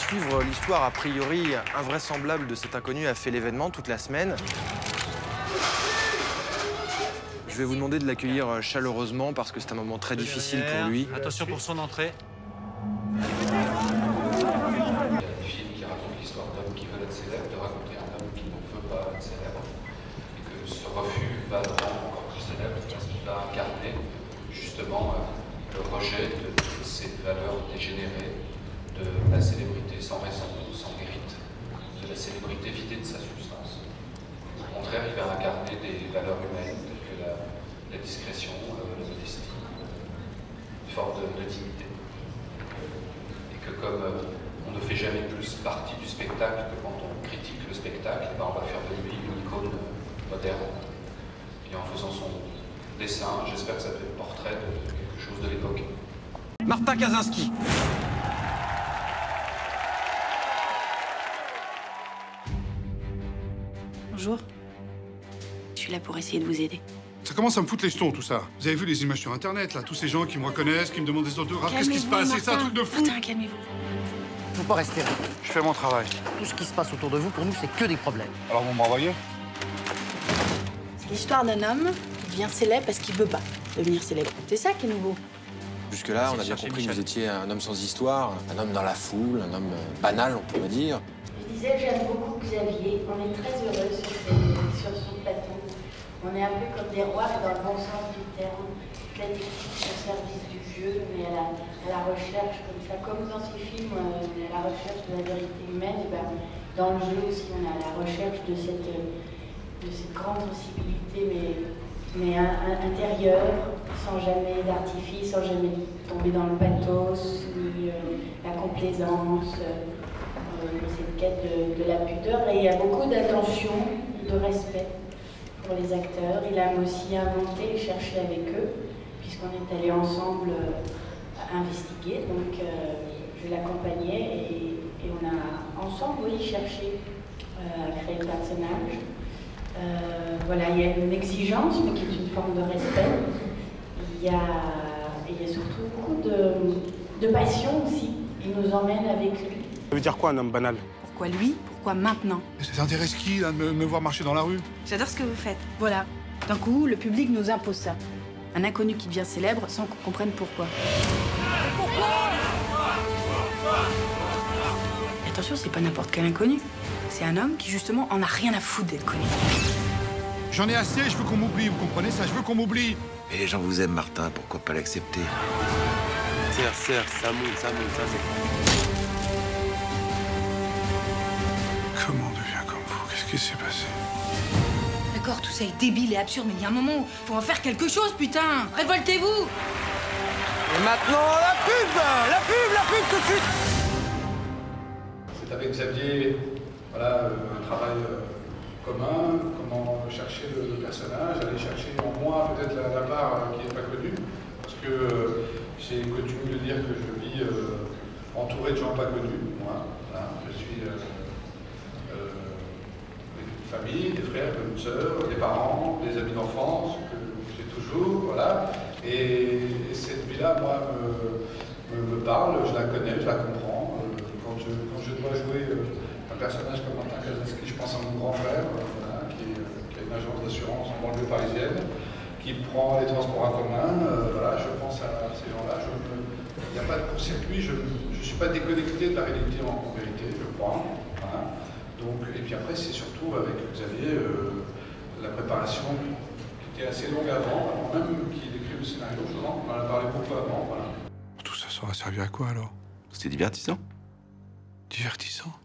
suivre l'histoire a priori invraisemblable de cet inconnu a fait l'événement toute la semaine. Je vais vous demander de l'accueillir chaleureusement parce que c'est un moment très difficile pour lui. Attention pour son entrée. Il y a des films qui racontent l'histoire d'hommes qui veulent être célèbres, de raconter un homme qui ne veut pas être célèbre. Et que ce refus va le rendre encore plus célèbre parce qu'il va incarner justement le rejet de toutes ces valeurs dégénérées de la célébrité sans raison, sans mérite, de la célébrité vidée de sa substance. Au contraire, il va incarner des valeurs humaines telles que la discrétion, la modestie, une forme de dignité. Et que comme on ne fait jamais plus partie du spectacle que quand on critique le spectacle, ben on va faire de lui une icône moderne. Et en faisant son dessin, j'espère que ça fait le portrait de quelque chose de l'époque. Martin Kaczynski. Bonjour. Je suis là pour essayer de vous aider. Ça commence à me foutre les jetons, tout ça. Vous avez vu les images sur Internet, là? Tous ces gens qui me reconnaissent, qui me demandent des autographes. Qu'est-ce qui se passe? C'est ça, un truc de fou? Martin, calmez-vous. Faut pas rester là. Je fais mon travail. Tout ce qui se passe autour de vous, pour nous, c'est que des problèmes. Alors vous me renvoyez? C'est l'histoire d'un homme qui devient célèbre parce qu'il veut pas devenir célèbre. C'est ça qui est nouveau. Jusque-là, on a bien compris que vous étiez un homme sans histoire, un homme dans la foule, un homme banal, on pourrait dire. Je disais, j'aime beaucoup Xavier. On est très heureux sur son plateau. On est un peu comme des rois, mais dans le bon sens du terme. Toute la technique au service du jeu, mais à la recherche comme ça. Comme dans ces films, on est à la recherche de la vérité humaine. Et ben, dans le jeu aussi, on est à la recherche de cette grande sensibilité, mais intérieure, sans jamais d'artifice, sans jamais tomber dans le pathos, ni la complaisance. Cette quête de la pudeur. Et il y a beaucoup d'attention, de respect pour les acteurs. Il a aussi inventé et cherché avec eux, puisqu'on est allés ensemble investiguer. Donc je l'accompagnais et on a ensemble, oui, cherché à créer le personnage. Voilà, il y a une exigence, mais qui est une forme de respect. Il y a surtout beaucoup de passion aussi. Il nous emmène avec lui. Ça veut dire quoi, un homme banal? Pourquoi lui? Pourquoi maintenant? Ça intéresse qui, là, de me voir marcher dans la rue? J'adore ce que vous faites. Voilà. D'un coup, le public nous impose ça. Un inconnu qui devient célèbre sans qu'on comprenne pourquoi. Et attention, c'est pas n'importe quel inconnu. C'est un homme qui, justement, en a rien à foutre d'être connu. J'en ai assez, je veux qu'on m'oublie, vous comprenez ça? Je veux qu'on m'oublie. Et les gens vous aiment, Martin, pourquoi pas l'accepter? Serre, ça monte, ça c'est... Comment on devient comme vous? Qu'est-ce qui s'est passé? D'accord, tout ça est débile et absurde, mais il y a un moment où faut en faire quelque chose, putain! Révoltez-vous! Et maintenant, la pub tout de suite! C'est avec Xavier, voilà, un travail commun, comment chercher le personnage, aller chercher en moi peut-être la part qui n'est pas connue, parce que j'ai coutume de dire que je vis entouré de gens pas connus, moi. Voilà, je suis avec une famille, des frères, une sœur, des parents, des amis d'enfance, que j'ai toujours, voilà. Et cette vie-là, moi, me parle, je la connais, je la comprends. Quand je dois jouer un personnage comme Martin Kaczynski, je pense à mon grand frère, voilà, qui a une agence d'assurance en banlieue parisienne, qui prend les transports en commun, voilà, je pense à ces gens-là. Il n'y a pas de court-circuit, je ne suis pas déconnecté de la réalité en vérité, je crois. Voilà. Donc, et puis après, c'est surtout avec Xavier, la préparation qui était assez longue avant même qu'il écrit le scénario, je crois. On en a parlé beaucoup avant, voilà. Tout ça sera servi à quoi, alors? C'était divertissant. Divertissant?